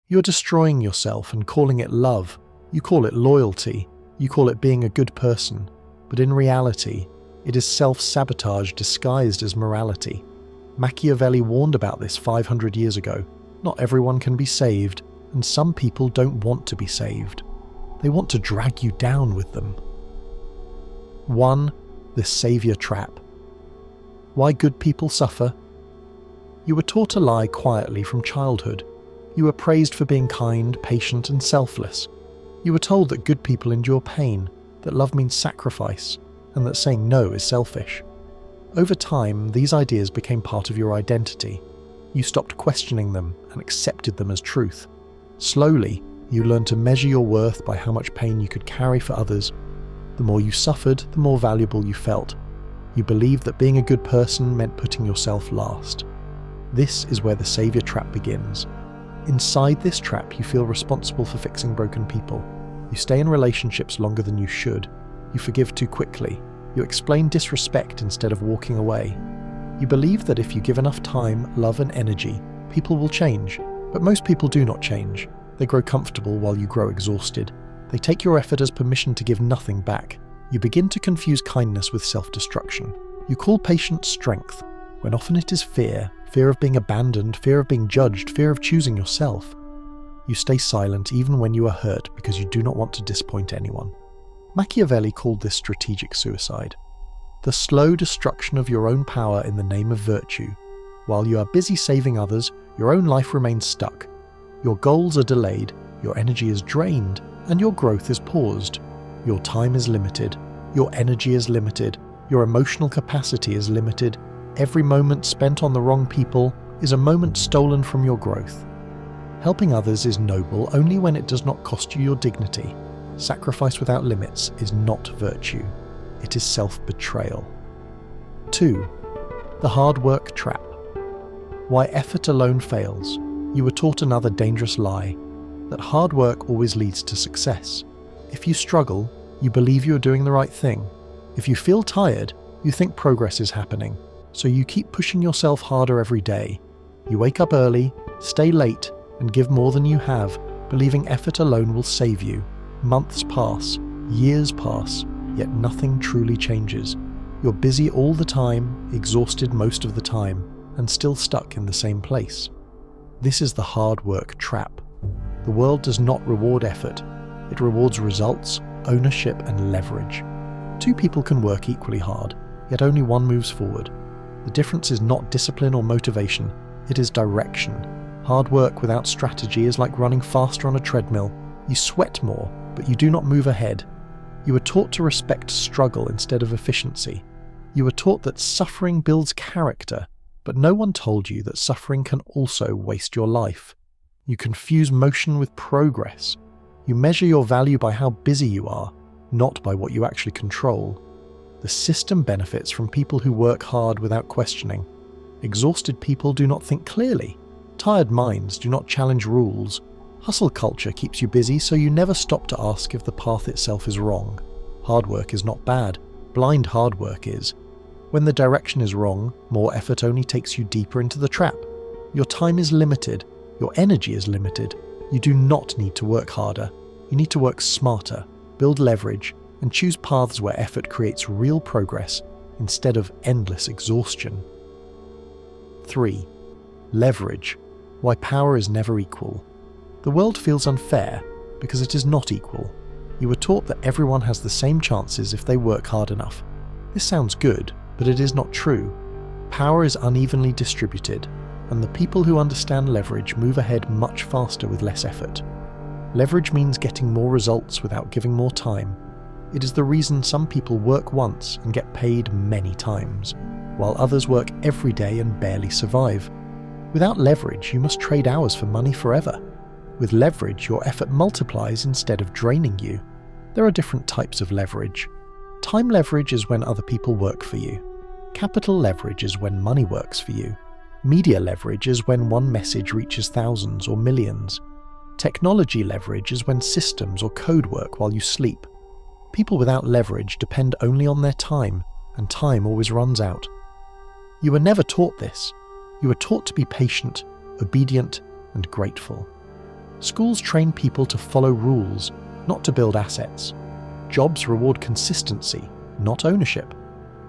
You're destroying yourself and calling it love. You call it loyalty. You call it being a good person. But in reality, it is self-sabotage disguised as morality. Machiavelli warned about this 500 years ago. Not everyone can be saved, and some people don't want to be saved. They want to drag you down with them. 1. The savior trap. Why good people suffer? You were taught to lie quietly from childhood. You were praised for being kind, patient, and selfless. You were told that good people endure pain, that love means sacrifice, and that saying no is selfish. Over time, these ideas became part of your identity. You stopped questioning them and accepted them as truth. Slowly, you learned to measure your worth by how much pain you could carry for others. The more you suffered, the more valuable you felt. You believed that being a good person meant putting yourself last. This is where the savior trap begins. Inside this trap, you feel responsible for fixing broken people. You stay in relationships longer than you should. You forgive too quickly. You explain disrespect instead of walking away. You believe that if you give enough time, love, and energy, people will change. But most people do not change. They grow comfortable while you grow exhausted. They take your effort as permission to give nothing back. You begin to confuse kindness with self-destruction. You call patience strength, when often it is fear. Fear of being abandoned, fear of being judged, fear of choosing yourself. You stay silent even when you are hurt because you do not want to disappoint anyone. Machiavelli called this strategic suicide. The slow destruction of your own power in the name of virtue. While you are busy saving others, your own life remains stuck. Your goals are delayed, your energy is drained, and your growth is paused. Your time is limited, your energy is limited, your emotional capacity is limited. Every moment spent on the wrong people is a moment stolen from your growth. Helping others is noble only when it does not cost you your dignity. Sacrifice without limits is not virtue. It is self-betrayal. 2. The hard work trap. Why effort alone fails. You were taught another dangerous lie, that hard work always leads to success. If you struggle, you believe you are doing the right thing. If you feel tired, you think progress is happening. So you keep pushing yourself harder every day. You wake up early, stay late, and give more than you have, believing effort alone will save you. Months pass, years pass, yet nothing truly changes. You're busy all the time, exhausted most of the time, and still stuck in the same place. This is the hard work trap. The world does not reward effort. It rewards results, ownership, and leverage. 2 people can work equally hard, yet only one moves forward. The difference is not discipline or motivation, it is direction. Hard work without strategy is like running faster on a treadmill. You sweat more, but you do not move ahead. You were taught to respect struggle instead of efficiency. You were taught that suffering builds character, but no one told you that suffering can also waste your life. You confuse motion with progress. You measure your value by how busy you are, not by what you actually control. The system benefits from people who work hard without questioning. Exhausted people do not think clearly. Tired minds do not challenge rules. Hustle culture keeps you busy, so you never stop to ask if the path itself is wrong. Hard work is not bad. Blind hard work is. When the direction is wrong, more effort only takes you deeper into the trap. Your time is limited. Your energy is limited. You do not need to work harder. You need to work smarter, build leverage, and choose paths where effort creates real progress instead of endless exhaustion. 3. Leverage. Why power is never equal. The world feels unfair because it is not equal. You were taught that everyone has the same chances if they work hard enough. This sounds good, but it is not true. Power is unevenly distributed, and the people who understand leverage move ahead much faster with less effort. Leverage means getting more results without giving more time. It is the reason some people work once and get paid many times, while others work every day and barely survive. Without leverage, you must trade hours for money forever. With leverage, your effort multiplies instead of draining you. There are different types of leverage. Time leverage is when other people work for you. Capital leverage is when money works for you. Media leverage is when one message reaches thousands or millions. Technology leverage is when systems or code work while you sleep. People without leverage depend only on their time, and time always runs out. You were never taught this. You were taught to be patient, obedient, and grateful. Schools train people to follow rules, not to build assets. Jobs reward consistency, not ownership.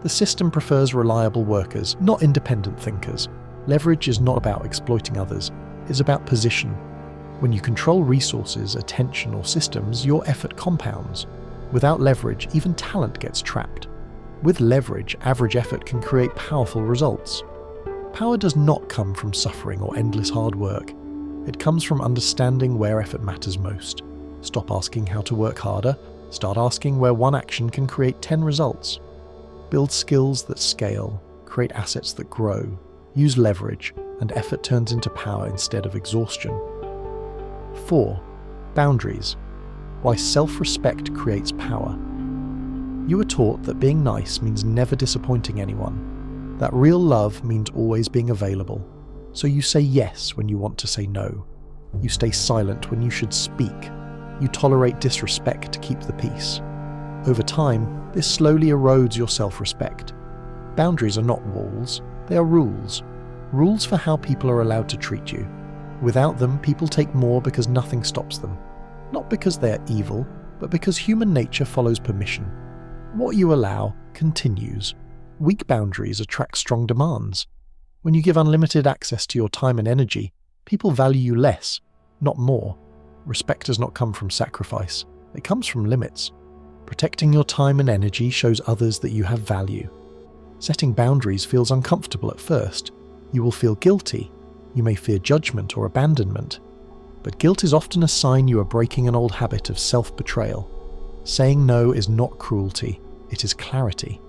The system prefers reliable workers, not independent thinkers. Leverage is not about exploiting others, it's about position. When you control resources, attention, or systems, your effort compounds. Without leverage, even talent gets trapped. With leverage, average effort can create powerful results. Power does not come from suffering or endless hard work. It comes from understanding where effort matters most. Stop asking how to work harder, start asking where one action can create 10 results. Build skills that scale, create assets that grow, use leverage, and effort turns into power instead of exhaustion. 4. Boundaries. Why self-respect creates power. You were taught that being nice means never disappointing anyone, that real love means always being available. So you say yes when you want to say no. You stay silent when you should speak. You tolerate disrespect to keep the peace. Over time, this slowly erodes your self-respect. Boundaries are not walls, they are rules. Rules for how people are allowed to treat you. Without them, people take more because nothing stops them. Not because they are evil, but because human nature follows permission. What you allow continues. Weak boundaries attract strong demands. When you give unlimited access to your time and energy, people value you less, not more. Respect does not come from sacrifice, it comes from limits. Protecting your time and energy shows others that you have value. Setting boundaries feels uncomfortable at first. You will feel guilty. You may fear judgment or abandonment. But guilt is often a sign you are breaking an old habit of self-betrayal. Saying no is not cruelty, it is clarity.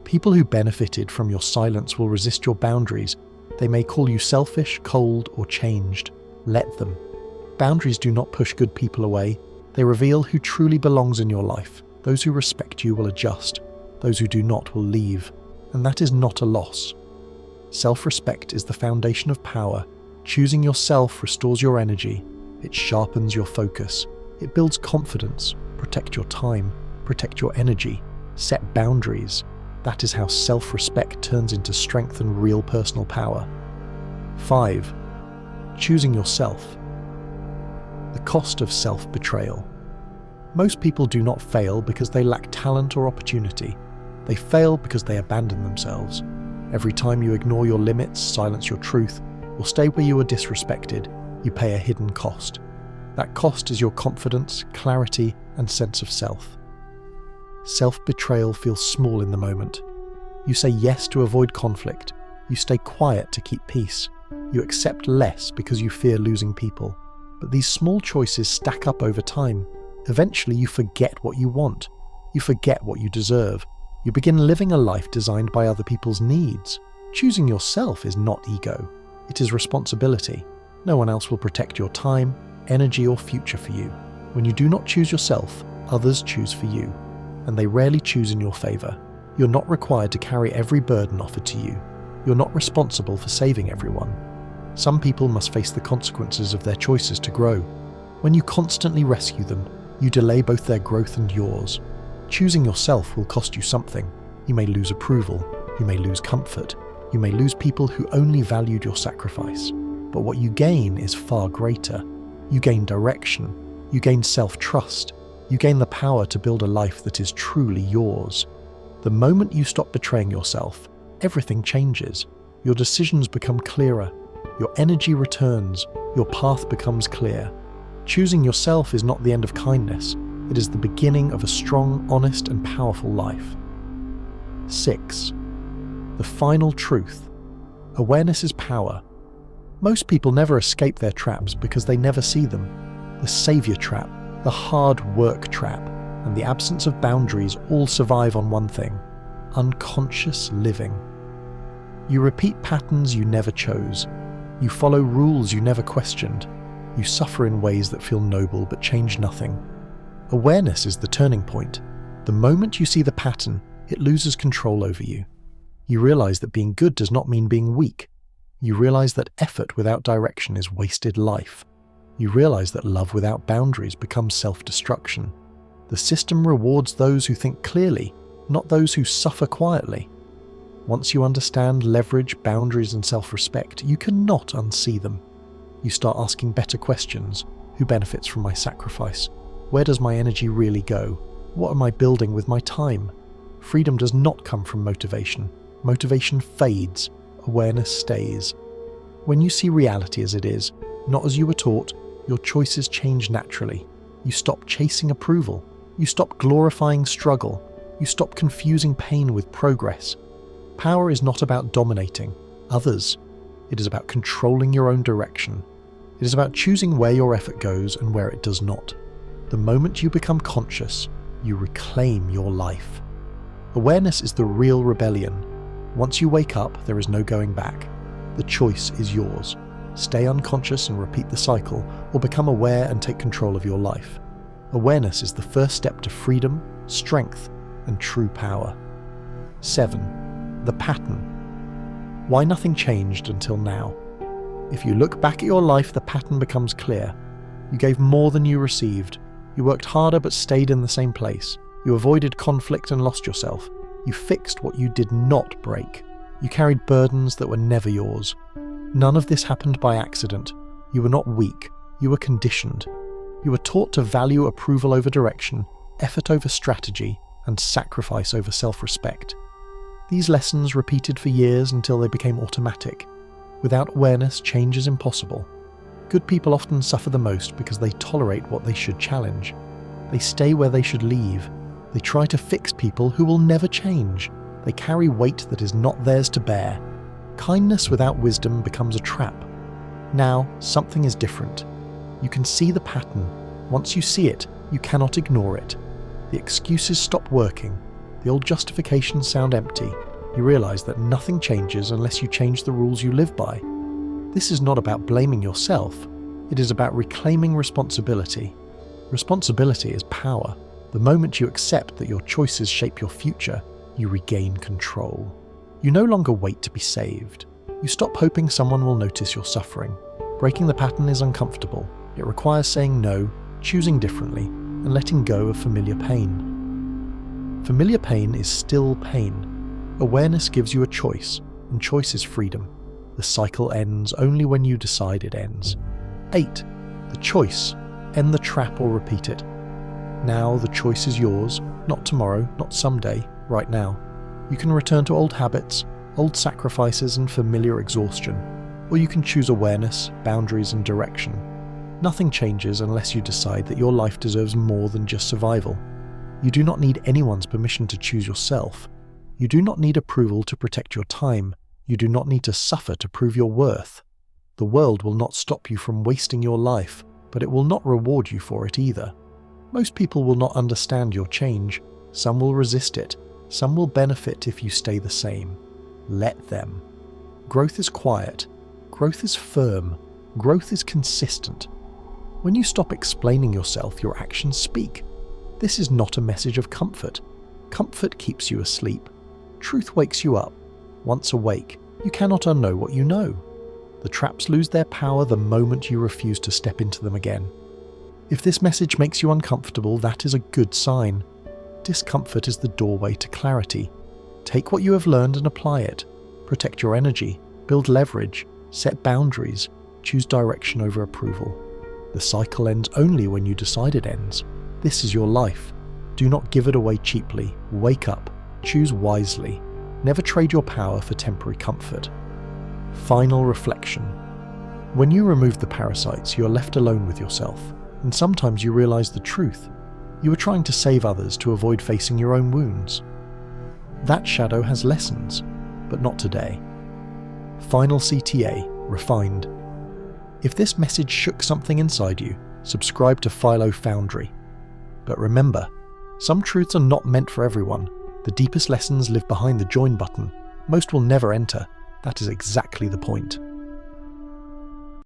People who benefited from your silence will resist your boundaries. They may call you selfish, cold, or changed. Let them. Boundaries do not push good people away. They reveal who truly belongs in your life. Those who respect you will adjust. Those who do not will leave. And that is not a loss. Self-respect is the foundation of power. Choosing yourself restores your energy. It sharpens your focus. It builds confidence. Protect your time. Protect your energy. Set boundaries. That is how self-respect turns into strength and real personal power. 5. Choosing yourself. The cost of self-betrayal. Most people do not fail because they lack talent or opportunity. They fail because they abandon themselves. Every time you ignore your limits, silence your truth, or stay where you are disrespected, you pay a hidden cost. That cost is your confidence, clarity, and sense of self. Self-betrayal feels small in the moment. You say yes to avoid conflict. You stay quiet to keep peace. You accept less because you fear losing people. But these small choices stack up over time. Eventually you forget what you want. You forget what you deserve. You begin living a life designed by other people's needs. Choosing yourself is not ego. It is responsibility. No one else will protect your time, energy, or future for you. When you do not choose yourself, others choose for you. And they rarely choose in your favor. You're not required to carry every burden offered to you. You're not responsible for saving everyone. Some people must face the consequences of their choices to grow. When you constantly rescue them, you delay both their growth and yours. Choosing yourself will cost you something. You may lose approval. You may lose comfort. You may lose people who only valued your sacrifice. But what you gain is far greater. You gain direction. You gain self-trust. You gain the power to build a life that is truly yours. The moment you stop betraying yourself, everything changes. Your decisions become clearer. Your energy returns. Your path becomes clear. Choosing yourself is not the end of kindness. It is the beginning of a strong, honest, and powerful life. 6. The final truth. Awareness is power. Most people never escape their traps because they never see them. The savior trap, the hard work trap, and the absence of boundaries all survive on one thing: unconscious living. You repeat patterns you never chose. You follow rules you never questioned. You suffer in ways that feel noble but change nothing. Awareness is the turning point. The moment you see the pattern, it loses control over you. You realize that being good does not mean being weak. You realize that effort without direction is wasted life. You realize that love without boundaries becomes self-destruction. The system rewards those who think clearly, not those who suffer quietly. Once you understand leverage, boundaries, and self-respect, you cannot unsee them. You start asking better questions. Who benefits from my sacrifice? Where does my energy really go? What am I building with my time? Freedom does not come from motivation. Motivation fades. Awareness stays. When you see reality as it is, not as you were taught, your choices change naturally. You stop chasing approval. You stop glorifying struggle. You stop confusing pain with progress. Power is not about dominating others. It is about controlling your own direction. It is about choosing where your effort goes and where it does not. The moment you become conscious, you reclaim your life. Awareness is the real rebellion. Once you wake up, there is no going back. The choice is yours. Stay unconscious and repeat the cycle, or become aware and take control of your life. Awareness is the first step to freedom, strength, and true power. 7. The pattern. Why nothing changed until now. If you look back at your life, the pattern becomes clear. You gave more than you received. You worked harder but stayed in the same place. You avoided conflict and lost yourself. You fixed what you did not break. You carried burdens that were never yours. None of this happened by accident. You were not weak. You were conditioned. You were taught to value approval over direction, effort over strategy, and sacrifice over self-respect. These lessons repeated for years until they became automatic. Without awareness, change is impossible. Good people often suffer the most because they tolerate what they should challenge. They stay where they should leave. They try to fix people who will never change. They carry weight that is not theirs to bear. Kindness without wisdom becomes a trap. Now, something is different. You can see the pattern. Once you see it, you cannot ignore it. The excuses stop working. The old justifications sound empty. You realize that nothing changes unless you change the rules you live by. This is not about blaming yourself. It is about reclaiming responsibility. Responsibility is power. The moment you accept that your choices shape your future, you regain control. You no longer wait to be saved. You stop hoping someone will notice your suffering. Breaking the pattern is uncomfortable. It requires saying no, choosing differently, and letting go of familiar pain. Familiar pain is still pain. Awareness gives you a choice, and choice is freedom. The cycle ends only when you decide it ends. 8. The choice. End the trap or repeat it. Now the choice is yours, not tomorrow, not someday, right now. You can return to old habits, old sacrifices and familiar exhaustion, or you can choose awareness, boundaries and direction. Nothing changes unless you decide that your life deserves more than just survival. You do not need anyone's permission to choose yourself. You do not need approval to protect your time. You do not need to suffer to prove your worth. The world will not stop you from wasting your life, but it will not reward you for it either. Most people will not understand your change. Some will resist it. Some will benefit if you stay the same. Let them. Growth is quiet. Growth is firm. Growth is consistent. When you stop explaining yourself, your actions speak. This is not a message of comfort. Comfort keeps you asleep. Truth wakes you up. Once awake, you cannot unknow what you know. The traps lose their power the moment you refuse to step into them again. If this message makes you uncomfortable, that is a good sign. Discomfort is the doorway to clarity. Take what you have learned and apply it. Protect your energy, build leverage, set boundaries, choose direction over approval. The cycle ends only when you decide it ends. This is your life. Do not give it away cheaply. Wake up. Choose wisely. Never trade your power for temporary comfort. Final reflection. When you remove the parasites, you are left alone with yourself, and sometimes you realize the truth. You are trying to save others to avoid facing your own wounds. That shadow has lessons, but not today. Final CTA, refined. If this message shook something inside you, subscribe to Philo Foundry. But remember, some truths are not meant for everyone. The deepest lessons live behind the join button. Most will never enter. That is exactly the point.